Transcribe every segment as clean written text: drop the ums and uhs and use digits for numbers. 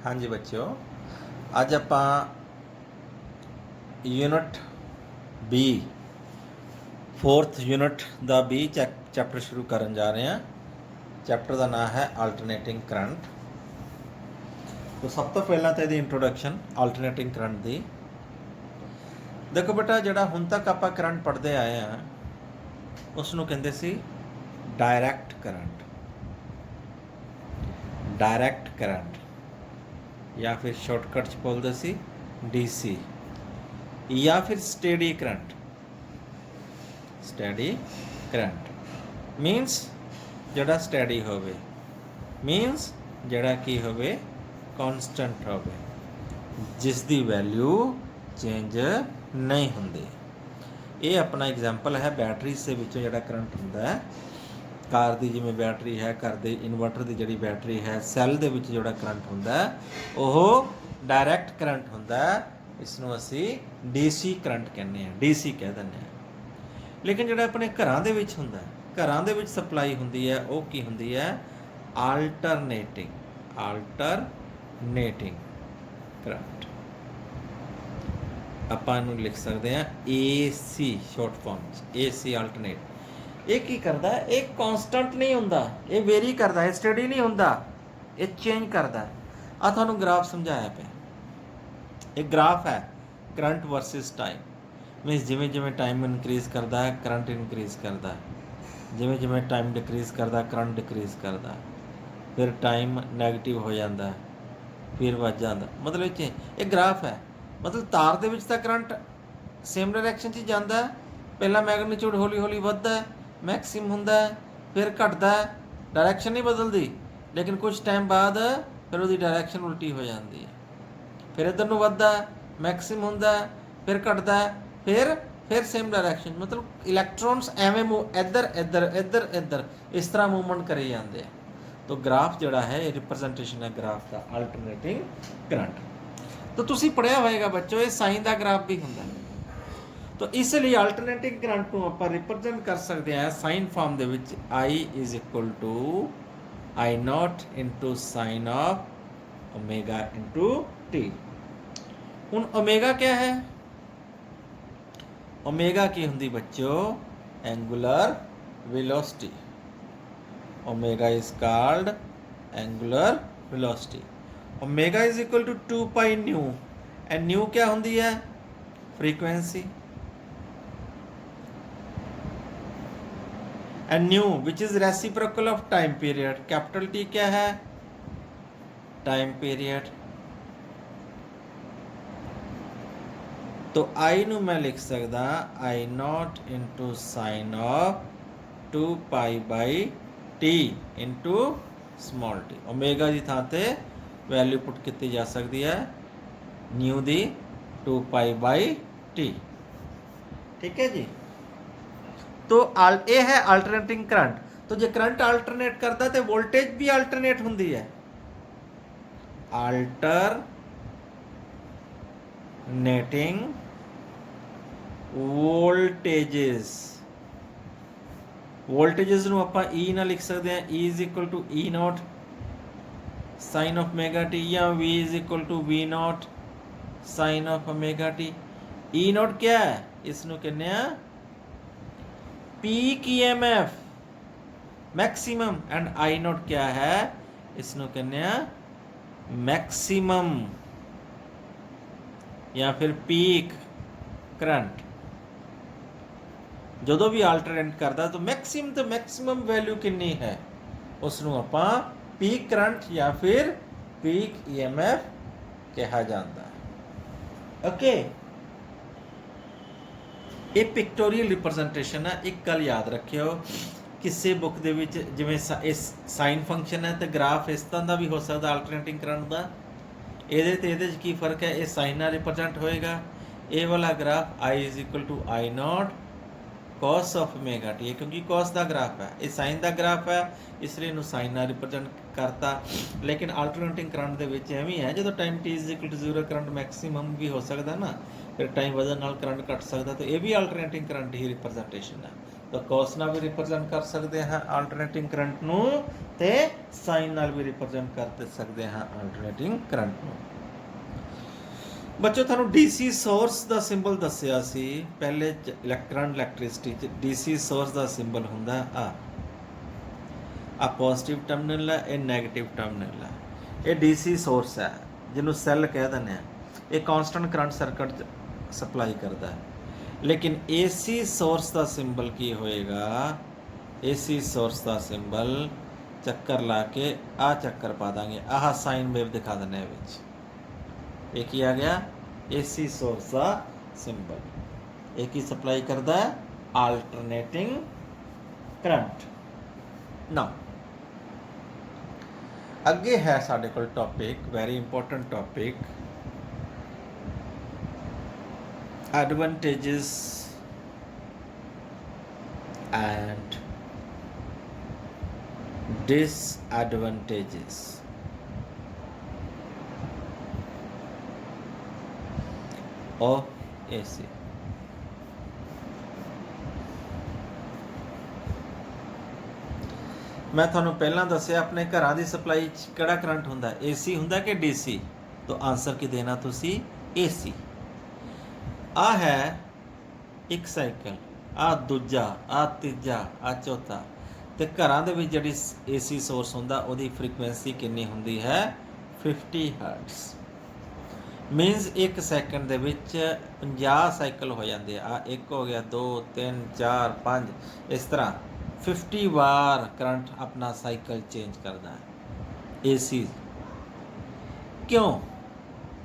हाँ जी बच्चों, अज आप यूनिट बी 4th यूनिट का बी चैप्टर शुरू करन जा रहे हैं। चैप्टर का नाम है अल्टरनेटिंग करंट। तो सब तो पहला तो यदि इंट्रोडक्शन अल्टरनेटिंग करंट की। देखो बेटा, जोड़ा हुण तक आप करंट पढ़ते आए हैं उसनों कहते सी डायरैक्ट करंट, डायरैक्ट करंट या फिर शॉर्टकट च बोलते सी DC या फिर स्टेडी करंट। स्टैडी करंट मीनस जोड़ा स्टैडी होवे, मीनस जोड़ा की होवे कॉन्सटेंट होवे, जिस दी वैल्यू चेंज नहीं होंदी। ये अपना एग्जाम्पल है बैटरी से विचों जोड़ा करंट होंदा है। कार की जिवें बैटरी है, घर के इन्वर्टर की जिहड़ी बैटरी है, सैल दे विच जोड़ा करंट होंदा है वह डायरैक्ट करंट होंदा है। इसनूं असीं DC करंट कहने हैं, DC कह दिंदे हैं। लेकिन जोड़ा अपने घरां दे विच हुंदा है, घरां दे विच सप्लाई हुंदी है, वो की हुंदी है आल्टरनेटिंग, आल्टरनेटिंग करंट। ਆਪਾਂ ਇਹਨੂੰ ਲਿਖ ਸਕਦੇ ਹਾਂ AC ਸ਼ਾਰਟ ਫਾਰਮ ਚ AC ਅਲਟਰਨੇਟ। ਇਹ ਕੀ ਕਰਦਾ ਹੈ? ਇਹ ਕਨਸਟੈਂਟ ਨਹੀਂ ਹੁੰਦਾ, ਇਹ ਵੇਰੀ ਕਰਦਾ ਹੈ, ਸਟੱਡੀ ਨਹੀਂ ਹੁੰਦਾ, ਇਹ ਚੇਂਜ ਕਰਦਾ ਹੈ। ਆ ਤੁਹਾਨੂੰ ਗ੍ਰਾਫ ਸਮਝਾਇਆ ਪਿਆ। ਇਹ ਗ੍ਰਾਫ ਹੈ ਕਰੰਟ ਵਰਸਸ ਟਾਈਮ। मीनस जिमें जिमें टाइम इनक्रीज़ करता है करंट इनक्रीज़ करता है, जिमें जिमें टाइम डिक्रीज़ करता है करंट डिक्रीज़ करता है, फिर टाइम नैगेटिव हो जाता है, फिर वध जाता। मतलब ये ग्राफ है। मतलब तार दे विच तां करंट सेम डायरैक्शन च जाता है, पहला मैगनीट्यूड हौली हौली वधदा है, मैक्सिम हुंदा है, फिर घटदा है, डायरैक्शन नहीं बदलती, लेकिन कुछ टाइम बाद फिर उसकी डायरैक्शन उल्टी हो जाती है, फिर इधर नूं वधदा है, मैक्सिम हुंदा है, फिर घटदा है, फिर सेम डायरैक्शन। मतलब इलैक्ट्रॉन्स एवें मूव इधर इधर इधर इधर इस तरह मूवमेंट करे जाते हैं। तो ग्राफ जोड़ा है ये रिप्रजेंटेशन है ग्राफ का अल्टरनेटिंग करंट। तो तुसी पढ़िया होएगा बच्चों, ये साइन का ग्राफ भी होंदा है। तो इसलिए अल्टरनेटिंग करंट को आप रिप्रजेंट कर सकते हैं sine form they which I is equal to I0 into sine of omega into T। हुण ओमेगा क्या है? ओमेगा की हुंदी बच्चों angular velocity. Omega is called angular velocity. Omega is equal to 2 pi nu, and nu क्या हुंदी है? Frequency. And nu which is reciprocal of time period. Capital T क्या है? Time period. तो I नू मैं लिख सकदा I0 into sine of 2 pi by T into small t। Omega की थां ते वैल्यू पुट की जा सकती है new the 2 pi by T। ठीक है जी। तो ये है अल्टरनेटिंग करंट। तो जो करंट अल्टरनेट करता तो वोल्टेज भी अल्टरनेट होंदी है। अल्टरनेटिंग वोल्टेजेस, वोल्टेजेस नूं आपां E ना लिख सकते हैं, E is equal to E0 sine of omega T, या V is equal to V0 sine of omega T। E0 क्या है? इसनूं कहने आ peak EMF maximum, and I0 क्या है? इसनूं कहने आ मैक्सिमम या फिर पीक करंट। जो भी अल्टरनेट करता तो मैक्सिमम वैल्यू कितनी है उसनूं आपां पीक करंट या फिर पीक EMF कहा जाता है। ओके, ये पिक्टोरियल रिप्रजेंटेशन है। एक गल याद रखियो, किसी बुक दे विच जिवें साइन फंक्शन है तो ग्राफ इस तरह का भी हो सकता अल्टरनेटिंग करंट का। ये की फर्क है? ये साइन नाल रिप्रजेंट होएगा। ये वाला graph I is equal to I0 cos of omega T, क्योंकि कॉस का ग्राफ है, ये साइन का ग्राफ है, इसलिए इन्हू साइन नाल रिप्रजेंट करता। लेकिन अल्टरनेटिंग करंट दे विच एवें है, जो time T is equal to 0 current maximum भी हो सकता ना, फिर टाइम वधन नाल करंट घट सकता। तो ये भी अल्टरनेटिंग करंट ही रिप्रजेंटेशन है। ਤਾਂ ਕੋਸ ਨਾਲ ਵੀ ਰਿਪਰੈਜ਼ੈਂਟ ਕਰ ਸਕਦੇ ਹਾਂ ਆਲਟਰਨੇਟਿੰਗ ਕਰੰਟ ਨੂੰ, ਤੇ ਸਾਈਨ ਨਾਲ ਵੀ ਰਿਪਰੈਜ਼ੈਂਟ ਕਰ ਸਕਦੇ ਹਾਂ ਆਲਟਰਨੇਟਿੰਗ ਕਰੰਟ ਨੂੰ। ਬੱਚੋ ਤੁਹਾਨੂੰ ਡੀਸੀ ਸੋਰਸ ਦਾ ਸਿੰਬਲ ਦੱਸਿਆ ਸੀ ਪਹਿਲੇ ਇਲੈਕਟ੍ਰੋਨ ਇਲੈਕਟ੍ਰਿਸਿਟੀ ਚ। ਡੀਸੀ ਸੋਰਸ ਦਾ ਸਿੰਬਲ ਹੁੰਦਾ ਆ ਪੋਜ਼ਿਟਿਵ ਟਰਮੀਨਲ ਹੈ, ਇਹ ਨੈਗੇਟਿਵ ਟਰਮੀਨਲ ਹੈ। ਇਹ ਡੀਸੀ ਸੋਰਸ ਹੈ ਜਿਹਨੂੰ ਸੈੱਲ ਕਹਿ ਦਿੰਦੇ ਆ। ਇਹ ਕਾਂਸਟੈਂਟ ਕਰੰਟ ਸਰਕਟ ਚ ਸਪਲਾਈ ਕਰਦਾ ਹੈ। ਲੇਕਿਨ ਏਸੀ ਸੋਰਸ ਦਾ ਸਿੰਬਲ ਕੀ ਹੋਏਗਾ? ਏਸੀ ਸੋਰਸ ਦਾ ਸਿੰਬਲ ਚੱਕਰ ਲਾ ਕੇ ਆ ਚੱਕਰ ਪਾ ਦਾਂਗੇ, ਆਹ ਸਾਈਨ ਵੇਵ ਦਿਖਾ ਦਿੰਦੇ ਆ ਵਿੱਚ। ਇਹ ਕੀ ਆ ਗਿਆ? ਏਸੀ ਸੋਰਸ ਦਾ ਸਿੰਬਲ। ਇਹ ਕੀ ਸਪਲਾਈ ਕਰਦਾ ਹੈ? ਆਲਟਰਨੇਟਿੰਗ ਕਰੰਟ। ਨਾ ਅੱਗੇ ਹੈ ਸਾਡੇ ਕੋਲ topic, very important topic, advantages and disadvantages of AC। ਮੈਂ ਤੁਹਾਨੂੰ ਪਹਿਲਾਂ ਦੱਸਿਆ ਆਪਣੇ ਘਰਾਂ ਦੀ ਸਪਲਾਈ 'ਚ ਕਿਹੜਾ ਕਰੰਟ ਹੁੰਦਾ? AC ਹੁੰਦਾ ਕਿ DC? ਤਾਂ ਆਨਸਰ ਕੀ ਦੇਣਾ ਤੁਸੀਂ? AC। ਆ ਹੈ ਇੱਕ ਸਾਈਕਲ, ਆ ਦੂਜਾ, ਆ ਤੀਜਾ, ਆ ਚੌਥਾ। ਤੇ ਘਰਾਂ ਦੇ ਵਿੱਚ ਜਿਹੜੀ AC ਸੋਰਸ ਹੁੰਦਾ ਉਹਦੀ ਫ੍ਰੀਕੁਐਂਸੀ ਕਿੰਨੀ ਹੁੰਦੀ ਹੈ? 50 ਹਰਟਜ਼। ਮੀਨਸ 1 ਸੈਕਿੰਡ ਦੇ ਵਿੱਚ 50 ਸਾਈਕਲ ਹੋ ਜਾਂਦੇ ਆ। ਇੱਕ ਹੋ ਗਿਆ, 2 3 4 5, ਇਸ ਤਰ੍ਹਾਂ 50 ਵਾਰ ਕਰੰਟ ਆਪਣਾ ਸਾਈਕਲ ਚੇਂਜ ਕਰਦਾ ਹੈ AC। ਕਿਉਂ?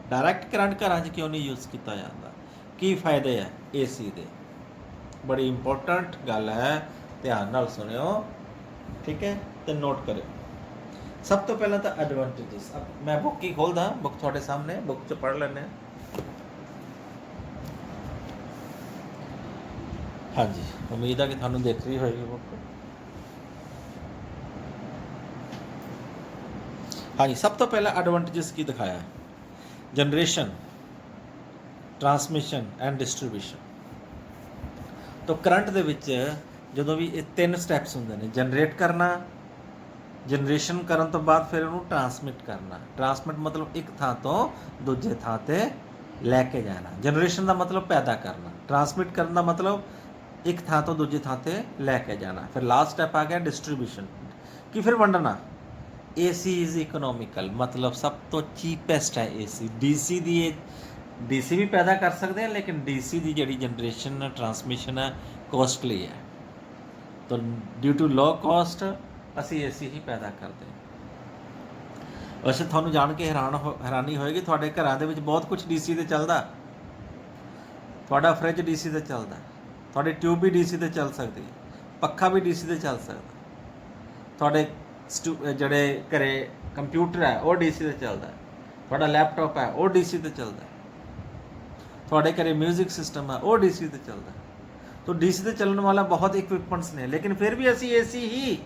ਡਾਇਰੈਕਟ ਕਰੰਟ ਘਰਾਂ 'ਚ ਕਿਉਂ ਨਹੀਂ ਯੂਜ਼ ਕੀਤਾ ਜਾਂਦਾ? ਕੀ ਫਾਇਦੇ ਹੈ AC ਦੇ? ਬੜੀ ਇੰਪੋਰਟੈਂਟ ਗੱਲ ਹੈ, ਧਿਆਨ ਨਾਲ ਸੁਣਿਓ, ਠੀਕ ਹੈ, ਤੇ ਨੋਟ ਕਰਿਓ। ਸਭ ਤੋਂ ਪਹਿਲਾਂ ਤਾਂ ਐਡਵਾਂਟੇजेस। ਮੈਂ ਬੁੱਕ ਹੀ ਖੋਲਦਾ, ਬੁੱਕ ਤੁਹਾਡੇ ਸਾਹਮਣੇ, ਬੁੱਕ 'ਚ ਪੜ੍ਹ ਲੈਂਦੇ ਹਾਂ। ਹਾਂਜੀ, ਉਮੀਦ ਹੈ ਕਿ ਤੁਹਾਨੂੰ ਦੇਖ ਰਹੀ ਹੋਏਗੀ ਬੁੱਕ। ਹਾਂਜੀ, ਸਭ ਤੋਂ ਪਹਿਲਾਂ ਐਡਵਾਂਟੇजेस ਕੀ ਦਿਖਾਇਆ? Generation, transmission and distribution. ਤਾਂ ਕਰੰਟ ਦੇ ਵਿੱਚ ਜਦੋਂ ਵੀ ਇਹ 3 ਸਟੈਪਸ ਹੁੰਦੇ ਨੇ, ਜਨਰੇਟ ਕਰਨਾ, ਜਨਰੇਸ਼ਨ ਕਰਨ ਤੋਂ ਬਾਅਦ ਫਿਰ ਉਹਨੂੰ ਟਰਾਂਸਮਿਟ ਕਰਨਾ। ਟਰਾਂਸਮਿਟ ਮਤਲਬ ਇੱਕ ਥਾਂ ਤੋਂ ਦੂਜੇ ਥਾਂ ਤੇ ਲੈ ਕੇ ਜਾਣਾ। ਜਨਰੇਸ਼ਨ ਦਾ ਮਤਲਬ ਪੈਦਾ ਕਰਨਾ, ਟਰਾਂਸਮਿਟ ਕਰਨ ਦਾ ਮਤਲਬ ਇੱਕ ਥਾਂ ਤੋਂ ਦੂਜੀ ਥਾਂ ਤੇ ਲੈ ਕੇ ਜਾਣਾ। ਫਿਰ ਲਾਸਟ ਸਟੈਪ ਆ ਗਿਆ ਡਿਸਟ੍ਰੀਬਿਊਸ਼ਨ, ਕਿ ਫਿਰ ਵੰਡਣਾ। AC ਇਜ਼ ਇਕਨੋਮਿਕਲ, ਮਤਲਬ ਸਭ ਤੋਂ ਚੀਪੈਸਟ ਹੈ AC। DC ਦੀ DC ਵੀ ਪੈਦਾ ਕਰ ਸਕਦੇ ਹਾਂ, ਲੇਕਿਨ DC ਦੀ ਜਿਹੜੀ ਜਨਰੇਸ਼ਨ ਟਰਾਂਸਮਿਸ਼ਨ ਹੈ ਕੋਸਟਲੀ ਹੈ। ਤਾਂ ਡਿਊ ਟੂ ਲੋ ਕਾਸਟ ਅਸੀਂ AC ਹੀ ਪੈਦਾ ਕਰਦੇ ਹਾਂ। ਵੈਸੇ ਤੁਹਾਨੂੰ ਜਾਣ ਕੇ ਹੈਰਾਨੀ ਹੋਏਗੀ, ਤੁਹਾਡੇ ਘਰਾਂ ਦੇ ਵਿੱਚ ਬਹੁਤ ਕੁਝ DC 'ਤੇ ਚੱਲਦਾ। ਤੁਹਾਡਾ ਫਰਿੱਜ DC 'ਤੇ ਚੱਲਦਾ, ਤੁਹਾਡੀ ਟਿਊਬ ਵੀ DC 'ਤੇ ਚੱਲ ਸਕਦੀ ਹੈ, ਪੱਖਾ ਵੀ DC 'ਤੇ ਚੱਲ ਸਕਦਾ, ਤੁਹਾਡੇ ਜਿਹੜੇ ਘਰੇ ਕੰਪਿਊਟਰ ਹੈ ਉਹ DC 'ਤੇ ਚੱਲਦਾ, ਤੁਹਾਡਾ ਲੈਪਟਾਪ ਹੈ ਉਹ DC 'ਤੇ ਚੱਲਦਾ, ਤੁਹਾਡੇ ਘਰੇ ਮਿਊਜ਼ਿਕ ਸਿਸਟਮ ਹੈ ਉਹ DC 'ਤੇ ਚੱਲਦਾ। ਤਾਂ DC 'ਤੇ ਚੱਲਣ ਵਾਲਾ ਬਹੁਤ ਇਕਵਿਪਮੈਂਟਸ ਨੇ, ਲੇਕਿਨ ਫਿਰ ਵੀ ਅਸੀਂ AC ਹੀ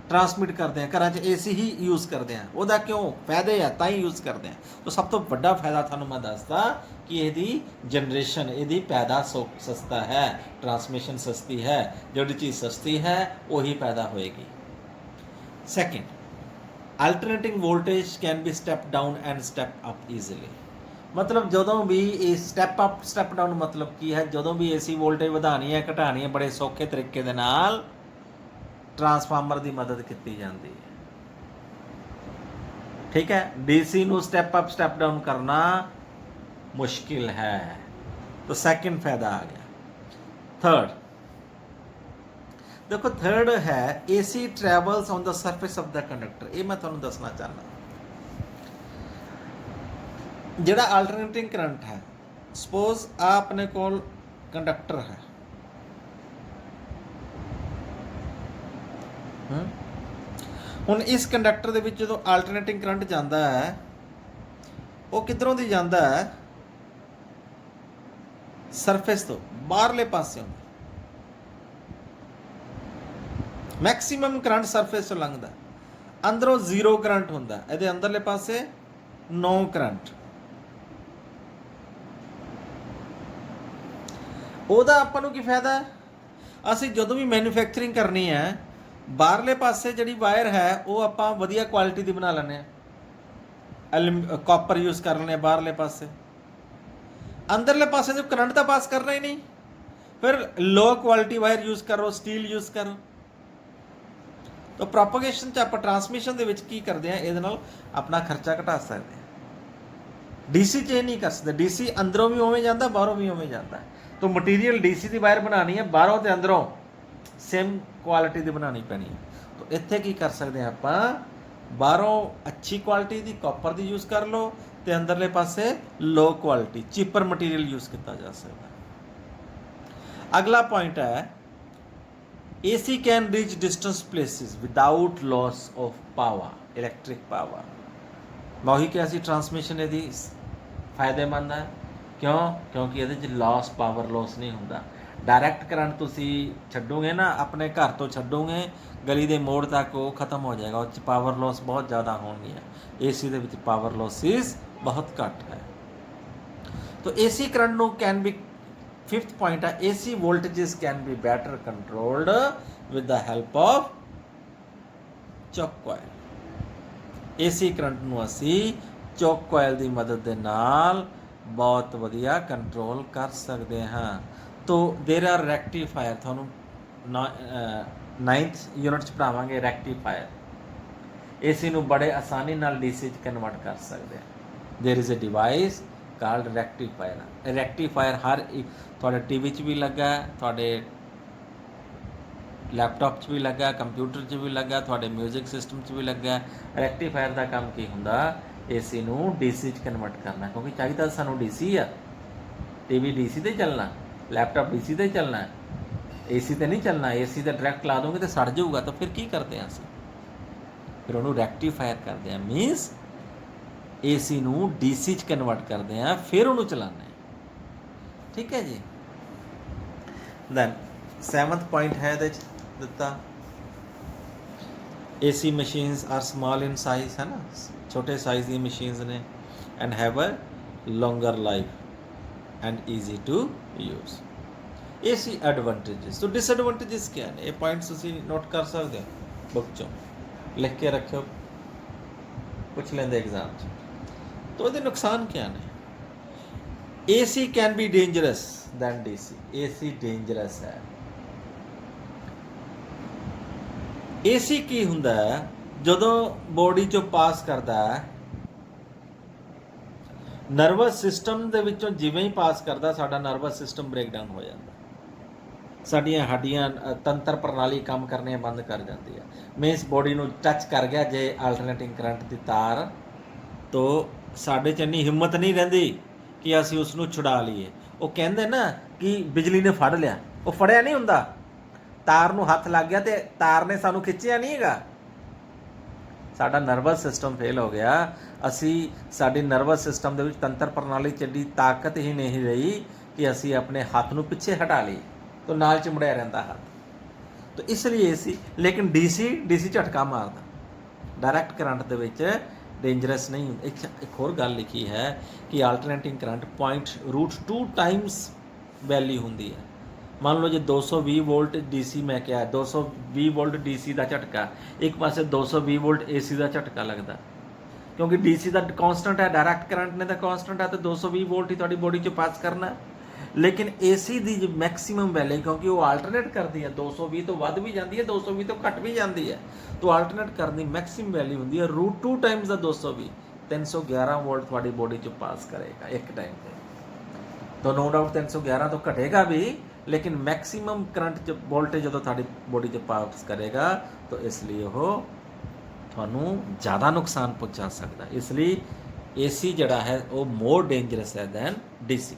ਟਰਾਂਸਮਿਟ ਕਰਦੇ ਹਾਂ, ਘਰਾਂ 'ਚ AC ਹੀ ਯੂਜ਼ ਕਰਦੇ ਹਾਂ। ਉਹਦਾ ਕਿਉਂ? ਫਾਇਦੇ ਆ ਤਾਂ ਹੀ ਯੂਜ਼ ਕਰਦੇ ਹਾਂ। ਤਾਂ ਸਭ ਤੋਂ ਵੱਡਾ ਫਾਇਦਾ ਤੁਹਾਨੂੰ ਮੈਂ ਦੱਸਦਾ ਕਿ ਇਹਦੀ ਜਨਰੇਸ਼ਨ, ਇਹਦੀ ਪੈਦਾ ਸਸਤਾ ਹੈ, ਟਰਾਂਸਮਿਸ਼ਨ ਸਸਤੀ ਹੈ। ਜਿਹੜੀ ਚੀਜ਼ ਸਸਤੀ ਹੈ ਉਹੀ ਪੈਦਾ ਹੋਏਗੀ। Second, alternating voltage can be step down and step up easily. ਮਤਲਬ ਜਦੋਂ ਵੀ ਇਹ ਸਟੈਪ ਅਪ ਸਟੈਪ ਡਾਊਨ ਮਤਲਬ ਕੀ ਹੈ? ਜਦੋਂ ਵੀ AC ਵੋਲਟੇਜ ਵਧਾਉਣੀ ਹੈ ਘਟਾਉਣੀ ਹੈ, ਬੜੇ ਸੌਖੇ ਤਰੀਕੇ ਦੇ ਨਾਲ ਟਰਾਂਸਫਾਰਮਰ ਦੀ ਮਦਦ ਕੀਤੀ ਜਾਂਦੀ ਹੈ, ਠੀਕ ਹੈ। DC ਨੂੰ ਸਟੈਪ ਅਪ ਸਟੈਪ ਡਾਊਨ ਕਰਨਾ ਮੁਸ਼ਕਿਲ ਹੈ। ਤਾਂ ਸੈਕਿੰਡ ਫਾਇਦਾ ਆ ਗਿਆ। ਥਰਡ ਦੇਖੋ, ਥਰਡ ਹੈ AC travels on the surface of the conductor. ਇਹ ਮੈਂ ਤੁਹਾਨੂੰ ਦੱਸਣਾ ਚਾਹੁੰਦਾ। ਜਿਹੜਾ ਆਲਟਰਨੇਟਿੰਗ ਕਰੰਟ ਹੈ, ਸਪੋਜ਼ ਆ ਆਪਣੇ ਕੋਲ ਕੰਡਕਟਰ ਹੈ, ਹੁਣ ਇਸ ਕੰਡਕਟਰ ਦੇ ਵਿੱਚ ਜਦੋਂ ਆਲਟਰਨੇਟਿੰਗ ਕਰੰਟ ਜਾਂਦਾ ਹੈ, ਉਹ ਕਿੱਧਰੋਂ ਦੀ ਜਾਂਦਾ ਹੈ? ਸਰਫੇਸ ਤੋਂ, ਬਾਹਰਲੇ ਪਾਸਿਓਂ। ਮੈਕਸਿਮਮ ਕਰੰਟ ਸਰਫੇਸ ਤੋਂ ਲੰਘਦਾ, ਅੰਦਰੋਂ 0 ਕਰੰਟ ਹੁੰਦਾ, ਇਹਦੇ ਅੰਦਰਲੇ ਪਾਸੇ ਨੋ ਕਰੰਟ। ਉਹਦਾ ਆਪਾਂ ਨੂੰ ਕੀ ਫਾਇਦਾ ਹੈ? ਅਸੀਂ ਜਦੋਂ ਵੀ ਮੈਨੂਫੈਕਚਰਿੰਗ ਕਰਨੀ ਹੈ ਬਾਹਰਲੇ ਪਾਸੇ ਜਿਹੜੀ ਵਾਇਰ ਹੈ ਉਹ ਆਪਾਂ ਵਧੀਆ ਕੁਆਲਿਟੀ ਦੀ ਬਣਾ ਲੈਂਦੇ ਹਾਂ, ਕਾਪਰ ਯੂਜ਼ ਕਰ ਲੈਂਦੇ ਹਾਂ ਬਾਹਰਲੇ ਪਾਸੇ, ਅੰਦਰਲੇ ਪਾਸੇ ਜੋ ਕਰੰਟ ਤਾਂ ਪਾਸ ਕਰਨਾ ਹੀ ਨਹੀਂ, ਫਿਰ ਲੋ ਕੁਆਲਿਟੀ ਵਾਇਰ ਯੂਜ਼ ਕਰੋ, ਸਟੀਲ ਯੂਜ਼ ਕਰੋ। ਤਾਂ ਪ੍ਰੋਪਗੇਸ਼ਨ 'ਚ ਆਪਾਂ ਟਰਾਂਸਮਿਸ਼ਨ ਦੇ ਵਿੱਚ ਕੀ ਕਰਦੇ ਹਾਂ, ਇਹਦੇ ਨਾਲ ਆਪਣਾ ਖਰਚਾ ਘਟਾ ਸਕਦੇ ਹਾਂ। ਡੀਸੀ ਚੇਂਜ ਨਹੀਂ ਕਰ ਸਕਦੇ, ਡੀਸੀ ਅੰਦਰੋਂ ਵੀ ਉਵੇਂ ਜਾਂਦਾ, ਬਾਹਰੋਂ ਵੀ ਉਵੇਂ ਜਾਂਦਾ। ਤਾਂ ਮਟੀਰੀਅਲ ਡੀਸੀ ਦੀ ਵਾਇਰ ਬਣਾਉਣੀ ਹੈ, ਬਾਹਰੋਂ ਤੇ ਅੰਦਰੋਂ ਸੇਮ ਕੁਆਲਿਟੀ ਦੀ ਬਣਾਉਣੀ ਪੈਣੀ ਹੈ। ਤਾਂ ਇੱਥੇ ਕੀ ਕਰ ਸਕਦੇ ਹਾਂ ਆਪਾਂ, ਬਾਹਰੋਂ ਅੱਛੀ ਕੁਆਲਿਟੀ ਦੀ ਕਾਪਰ ਦੀ ਯੂਜ਼ ਕਰ ਲਓ ਤੇ ਅੰਦਰਲੇ ਪਾਸੇ low quality cheaper material use ਕੀਤਾ ਜਾ ਸਕਦਾ। ਅਗਲਾ ਪੁਆਇੰਟ ਹੈ AC can reach distance places without loss of power, electric power। ਮੈਂ ਉਹੀ ਕਿਹਾ ਸੀ ਟਰਾਂਸਮਿਸ਼ਨ ਇਹਦੀ ਫਾਇਦੇਮੰਦ ਹੈ, ਕਿਉਂ? ਕਿਉਂਕਿ ਇਹਦੇ 'ਚ ਲਾਸ, ਪਾਵਰ ਲਾਸ ਨਹੀਂ ਹੁੰਦਾ। ਡਾਇਰੈਕਟ ਕਰੰਟ ਤੁਸੀਂ ਛੱਡੋਗੇ ਨਾ, ਆਪਣੇ ਘਰ ਤੋਂ ਛੱਡੋਗੇ ਗਲੀ ਦੇ ਮੋੜ ਤੱਕ, ਉਹ ਖਤਮ ਹੋ ਜਾਏਗਾ, ਉਹ 'ਚ ਪਾਵਰ ਲਾਸ ਬਹੁਤ ਜ਼ਿਆਦਾ ਹੋਣਗੀਆਂ। AC ਦੇ ਵਿੱਚ ਪਾਵਰ ਲਾਸਿਸ ਬਹੁਤ ਘੱਟ ਹੈ। ਤਾਂ AC ਕਰੰਟ ਨੂੰ ਕੈਨ ਬੀ, ਫਿਫਥ ਪੁਆਇੰਟ ਹੈ AC voltages can be better controlled with the help of choke coil. AC current ਨੂੰ ਅਸੀਂ ਚੌਕ ਕੋਇਲ ਦੀ ਮਦਦ ਦੇ ਨਾਲ ਬਹੁਤ ਵਧੀਆ ਕੰਟਰੋਲ ਕਰ ਸਕਦੇ ਹਾਂ। ਤੋ ਦੇਰ ਆਰ ਰੈਕਟੀਫਾਇਰ, ਤੁਹਾਨੂੰ 9th ਯੂਨਿਟ 'ਚ ਪੜ੍ਹਾਵਾਂਗੇ ਰੈਕਟੀਫਾਇਰ। AC ਨੂੰ ਬੜੇ ਆਸਾਨੀ ਨਾਲ DC 'ਚ ਕਨਵਰਟ ਕਰ ਸਕਦੇ ਹਾਂ। There is a device called rectifier. Rectifier ਹਰ ਇੱਕ ਤੁਹਾਡੇ TV 'ਚ ਵੀ ਲੱਗਾ, ਤੁਹਾਡੇ ਲੈਪਟਾਪ 'ਚ ਵੀ ਲੱਗਾ, ਕੰਪਿਊਟਰ 'ਚ ਵੀ ਲੱਗਾ, ਤੁਹਾਡੇ ਮਿਊਜ਼ਿਕ ਸਿਸਟਮ 'ਚ ਵੀ ਲੱਗਾ। ਰੈਕਟੀਫਾਇਰ ਦਾ ਕੰਮ ਕੀ ਹੁੰਦਾ, AC ਨੂੰ DC 'ਚ ਕਨਵਰਟ ਕਰਨਾ, ਕਿਉਂਕਿ ਚਾਹੀਦਾ ਸਾਨੂੰ DC ਆ। TV DC 'ਤੇ ਚੱਲਣਾ, ਲੈਪਟਾਪ DC 'ਤੇ ਚੱਲਣਾ, AC 'ਤੇ ਨਹੀਂ ਚੱਲਣਾ। AC 'ਤੇ ਡਾਇਰੈਕਟ ਲਾ ਦੋਗੇ ਤਾਂ ਸੜ ਜਾਊਗਾ। ਤਾਂ ਫਿਰ ਕੀ ਕਰਦੇ ਹਾਂ ਅਸੀਂ, ਫਿਰ ਉਹਨੂੰ ਰੈਕਟੀਫਾਇਰ ਕਰਦੇ ਹਾਂ, ਮੀਨਸ AC ਨੂੰ DC 'ਚ ਕਨਵਰਟ ਕਰਦੇ ਹਾਂ, ਫਿਰ ਉਹਨੂੰ ਚਲਾਉਂਦੇ ਹਾਂ। ਠੀਕ ਹੈ ਜੀ। ਦੈਨ 7th ਪੁਆਇੰਟ ਹੈ ਇਹਦੇ 'ਚ ਦਿੱਤਾ, AC machines are small in size, ਹੈ ਨਾ, ਛੋਟੇ ਸਾਈਜ਼ ਦੀਆਂ ਮਸ਼ੀਨਸ ਨੇ, and have a longer life and easy to use. AC advantages. तो डिसएडवांटेजेस क्या ਨੇ, ਇਹ ਪੁਆਇੰਟਸ ਤੁਸੀਂ ਨੋਟ ਕਰ ਸਕਦੇ ਹੋ ਬੁੱਕ 'ਚੋਂ, ਲਿਖ ਕੇ ਰੱਖਿਓ, ਪੁੱਛ ਲੈਂਦੇ ਐਗਜ਼ਾਮ 'ਚ। ਤਾਂ ਇਹਦੇ ਨੁਕਸਾਨ ਕਿਆ ਨੇ? AC can be dangerous than DC। AC dangerous ਹੈ। AC ਕੀ ਹੁੰਦਾ ਹੈ, ਜਦੋਂ ਬੋਡੀ 'ਚੋਂ ਪਾਸ ਕਰਦਾ ਹੈ, ਨਰਵਸ ਸਿਸਟਮ ਦੇ ਵਿੱਚੋਂ ਜਿਵੇਂ ਹੀ ਪਾਸ ਕਰਦਾ, ਸਾਡਾ ਨਰਵਸ ਸਿਸਟਮ ਬ੍ਰੇਕਡਾਊਨ ਹੋ ਜਾਂਦਾ, ਸਾਡੀਆਂ ਹੱਡੀਆਂ, ਤੰਤਰ ਪ੍ਰਣਾਲੀ ਕੰਮ ਕਰਨੇ ਬੰਦ ਕਰ ਜਾਂਦੀ ਹੈ। ਮੀਨਸ ਬੋਡੀ ਨੂੰ ਟੱਚ ਕਰ ਗਿਆ ਜੇ ਆਲਟਰਨੇਟਿੰਗ ਕਰੰਟ ਦੀ ਤਾਰ, ਤਾਂ ਸਾਡੇ 'ਚ ਇੰਨੀ ਹਿੰਮਤ ਨਹੀਂ ਰਹਿੰਦੀ ਕਿ ਅਸੀਂ ਉਸ ਨੂੰ ਛੁਡਾ ਲਈਏ। ਉਹ ਕਹਿੰਦੇ ਨਾ ਕਿ ਬਿਜਲੀ ਨੇ ਫੜ ਲਿਆ, ਉਹ ਫੜਿਆ ਨਹੀਂ ਹੁੰਦਾ, ਤਾਰ ਨੂੰ ਹੱਥ ਲੱਗ ਗਿਆ ਤੇ ਤਾਰ ਨੇ ਸਾਨੂੰ ਖਿੱਚਿਆ ਨਹੀਂ ਹੈਗਾ। ਸਾਡਾ ਨਰਵਸ ਸਿਸਟਮ ਫੇਲ ਹੋ ਗਿਆ, ਅਸੀਂ, ਸਾਡੀ ਨਰਵਸ ਸਿਸਟਮ ਦੇ ਵਿੱਚ ਤੰਤਰ ਪ੍ਰਣਾਲੀ 'ਚ ਐਡੀ ਤਾਕਤ ਹੀ ਨਹੀਂ ਰਹੀ ਕਿ ਅਸੀਂ ਆਪਣੇ ਹੱਥ ਨੂੰ ਪਿੱਛੇ ਹਟਾ ਲਈਏ, ਤਾਂ ਨਾਲ ਚਿਮੜਿਆ ਰਹਿੰਦਾ ਹੱਥ। ਤਾਂ ਇਸ ਲਈ AC, ਲੇਕਿਨ DC ਝਟਕਾ ਮਾਰਦਾ, ਡਾਇਰੈਕਟ ਕਰੰਟ ਦੇ ਵਿੱਚ ਡੇਂਜਰਸ ਨਹੀਂ ਹੁੰਦਾ। ਇੱਕ ਹੋਰ ਗੱਲ ਲਿਖੀ ਹੈ ਕਿ ਆਲਟਰਨੇਟਿੰਗ ਕਰੰਟ .√2 ਟਾਈਮਸ ਵੈਲਿਊ ਹੁੰਦੀ ਹੈ। ਮੰਨ ਲਓ ਜੇ 220 ਵੋਲਟ DC, ਮੈਂ ਕਿਹਾ 220 ਵੋਲਟ DC ਦਾ ਝਟਕਾ, ਇੱਕ ਪਾਸੇ 220 ਵੋਲਟ AC ਦਾ ਝਟਕਾ ਲੱਗਦਾ, ਕਿਉਂਕਿ DC ਦਾ ਕਾਂਸਟੈਂਟ ਹੈ, ਡਾਇਰੈਕਟ ਕਰੰਟ ਨੇ ਤਾਂ ਕਾਂਸਟੈਂਟ ਹੈ, ਤਾਂ 220 ਵੋਲਟ ਹੀ ਤੁਹਾਡੀ ਬੋਡੀ 'ਚ ਪਾਸ ਕਰਨਾ। ਲੇਕਿਨ AC ਦੀ ਜੋ ਮੈਕਸਿਮਮ ਵੈਲਿਊ, ਕਿਉਂਕਿ ਉਹ ਆਲਟਰਨੇਟ ਕਰਦੀ ਹੈ, 220 ਤੋਂ ਵੱਧ ਵੀ ਜਾਂਦੀ ਹੈ, 220 ਤੋਂ ਘੱਟ ਵੀ ਜਾਂਦੀ ਹੈ, ਤਾਂ ਆਲਟਰਨੇਟ ਕਰਨ ਦੀ ਮੈਕਸਿਮਮ ਵੈਲਿਊ ਹੁੰਦੀ ਹੈ √2 ਟਾਈਮਸ ਦਾ 220, 311 ਵੋਲਟ ਤੁਹਾਡੀ ਬੋਡੀ 'ਚ ਪਾਸ ਕਰੇਗਾ ਇੱਕ ਟਾਈਮ 'ਤੇ। ਤਾਂ ਨੋ ਡਾਊਟ 311 ਤੋਂ ਘਟੇਗਾ ਵੀ, ਲੇਕਿਨ ਮੈਕਸਿਮਮ ਕਰੰਟ 'ਚ ਵੋਲਟੇਜ ਜਦੋਂ ਤੁਹਾਡੀ ਬੋਡੀ 'ਚ ਪਾਸ ਕਰੇਗਾ, ਤਾਂ ਇਸ ਲਈ ਉਹ ਤੁਹਾਨੂੰ ਜ਼ਿਆਦਾ ਨੁਕਸਾਨ ਪਹੁੰਚਾ ਸਕਦਾ। ਇਸ ਲਈ AC ਜਿਹੜਾ ਹੈ ਉਹ ਮੋਰ ਡੇਂਜਰਸ ਹੈ ਦੈਨ DC।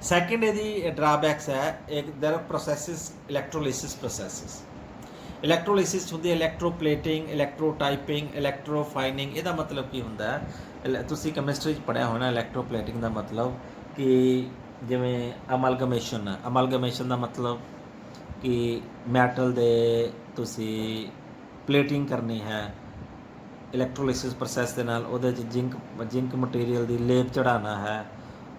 ਸੈਕਿੰਡ ਇਹਦੀ ਡਰਾਬੈਕਸ ਹੈ, ਇੱਕ ਦਰ ਪ੍ਰੋਸੈਸਿਸ, ਇਲੈਕਟ੍ਰੋਲਿਸਿਸ ਪ੍ਰੋਸੈਸਿਸ। ਇਲੈਕਟ੍ਰੋਲਿਸਿਸ ਹੁੰਦੀ ਹੈ ਇਲੈਕਟ੍ਰੋਪਲੇਟਿੰਗ, ਇਲੈਕਟ੍ਰੋਟਾਈਪਿੰਗ, ਇਲੈਕਟ੍ਰੋਫਾਈਨਿੰਗ। ਇਹਦਾ ਮਤਲਬ ਕੀ ਹੁੰਦਾ ਹੈ, ਤੁਸੀਂ ਕੈਮਿਸਟਰੀ 'ਚ ਪੜ੍ਹਿਆ ਹੋਣਾ। ਇਲੈਕਟ੍ਰੋਪਲੇਟਿੰਗ ਦਾ ਮਤਲਬ ਕਿ ਜਿਵੇਂ ਅਮਲਗਮੇਸ਼ਨ ਦਾ ਮਤਲਬ ਕਿ ਮੈਟਲ ਦੇ ਤੁਸੀਂ ਪਲੇਟਿੰਗ ਕਰਨੀ ਹੈ, ਇਲੈਕਟ੍ਰੋਲਿਸਿਸ ਪ੍ਰੋਸੈਸ ਦੇ ਨਾਲ ਉਹਦੇ 'ਚ ਜਿੰਕ ਮਟੀਰੀਅਲ ਦੀ ਲੇਪ ਚੜ੍ਹਾਉਣਾ ਹੈ,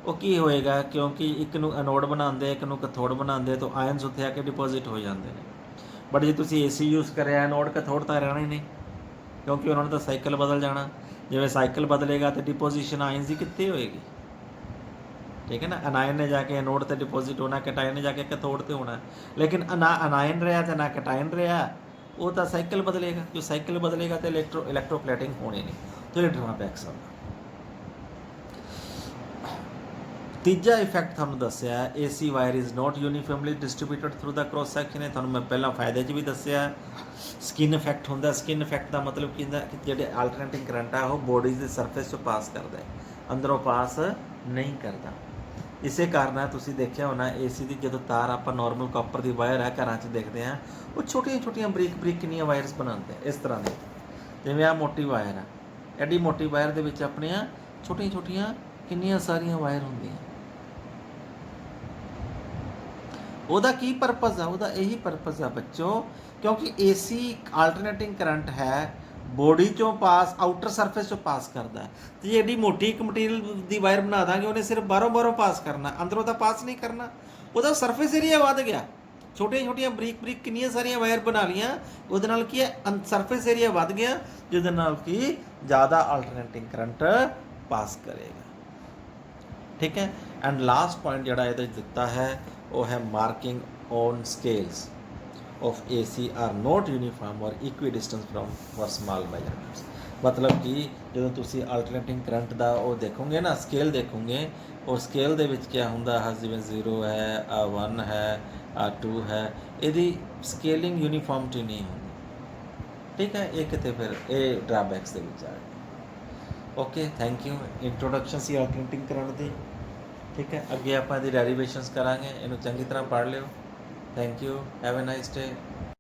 ਉਹ ਕੀ ਹੋਏਗਾ, ਕਿਉਂਕਿ ਇੱਕ ਨੂੰ ਐਨੋਡ ਬਣਾਉਂਦੇ, ਇੱਕ ਨੂੰ ਕੈਥੋਡ ਬਣਾਉਂਦੇ, ਤਾਂ ਆਇਨਸ ਉੱਥੇ ਆ ਕੇ ਡਿਪੋਜ਼ਿਟ ਹੋ ਜਾਂਦੇ ਨੇ। ਬਟ ਜੇ ਤੁਸੀਂ ਏਸੀ ਯੂਜ਼ ਕਰਿਆ, ਐਨੋਡ ਕੈਥੋਡ ਤਾਂ ਰਹਿਣਾ ਹੀ ਨਹੀਂ, ਕਿਉਂਕਿ ਉਹਨਾਂ ਦਾ ਸਾਈਕਲ ਬਦਲ ਜਾਣਾ। ਜਿਵੇਂ ਸਾਈਕਲ ਬਦਲੇਗਾ ਤੇ ਡਿਪੋਜੀਸ਼ਨ ਆਇਨਸ ਦੀ ਕਿੱਥੇ ਹੋਏਗੀ, ठीक है ना। अनायन ने जाके एनोड ते डिपोजिट होना, कैटायन ने जाके कैथोड ते होना। लेकिन ना अनायन रहा तो ना कैटायन रहा, वो तो साइकिल बदलेगा। जो साइकिल बदलेगा तो इलेक्ट्रोप्लेटिंग होनी नहीं, तो ये ड्राबैक्स होगा। तीजा इफैक्ट थानू दसिया, AC wire is not uniformly distributed through the cross section है। थानू मैं पहला फायदे च भी दसिया। स्किन इफैक्ट होंदा, स्किन इफैक्ट का मतलब की होंदा कि जिहड़े अल्टरनेटिंग करंट है वो बॉडीज़ के सरफेस चों पास करता है, अंदरों पास नहीं करता। इसे कारण है तुसीं देखिया होना AC की जो तार आप नॉर्मल कॉपर की वायर है घर च देखते हैं, वो छोटिया छोटिया बरीक बरीक किनिया वायरस बनाते हैं इस तरह की। जिवें आ मोटी वायर है, एडी मोटी वायर दे विच अपनियां छोटिया छोटिया किनिया सारिया वायर होंदियां। ਉਹਦਾ ਕੀ ਪਰਪਸ ਆ, ਉਹਦਾ ਇਹੀ ਪਰਪਸ ਆ ਬੱਚੋ, ਕਿਉਂਕਿ AC ਆਲਟਰਨੇਟਿੰਗ ਕਰੰਟ ਹੈ ਬੋਡੀ ਚੋਂ ਪਾਸ, ਆਊਟਰ ਸਰਫੇਸ ਚੋਂ ਪਾਸ ਕਰਦਾ। ਤੇ ਜੇ ਏਡੀ ਮੋਟੀ ਇੱਕ ਮਟੀਰੀਅਲ ਦੀ ਵਾਇਰ ਬਣਾ ਦਾਂਗੇ, ਉਹਨੇ ਸਿਰਫ ਬਾਹਰੋਂ ਪਾਸ ਕਰਨਾ, ਅੰਦਰੋਂ ਤਾਂ ਪਾਸ ਨਹੀਂ ਕਰਨਾ। ਉਹਦਾ ਸਰਫੇਸ ਏਰੀਆ ਵੱਧ ਗਿਆ, ਛੋਟੀਆਂ ਛੋਟੀਆਂ ਬਰੀਕ ਬਰੀਕ ਕਿੰਨੀਆਂ ਸਾਰੀਆਂ ਵਾਇਰ ਬਣਾ ਲੀਆਂ, ਉਹਦੇ ਨਾਲ ਕੀ ਹੈ ਸਰਫੇਸ ਏਰੀਆ ਵੱਧ ਗਿਆ, ਜਿਹਦੇ ਨਾਲ ਕਿ ਜ਼ਿਆਦਾ ਆਲਟਰਨੇਟਿੰਗ ਕਰੰਟ ਪਾਸ ਕਰੇਗਾ। ठीक है। एंड लास्ट पॉइंट जोड़ा ये दिता है वो है marking on scales of AC are not uniform और equidistance from for small measurements. मतलब कि जो तुसी अल्टरनेटिंग करंट का वो देखोगे ना, स्केल देखोगे, और स्केल दे विच क्या हुंदा है, जिवें 0 है, आ 1 है, आ 2 है, इहदी स्केलिंग यूनीफॉर्मिटी नहीं होंदी। ठीक है, ये किते फिर ये ड्राबैक्स दे विच आ गए। Okay, thank you. इंट्रोडक्शन सी अल्टरनेटिंग करंट दी। ठीक है, अगे आप डेरिवेशनस करांगे, इन्हूं चंगी तरह पढ़ लियो। Thank you, have a nice day.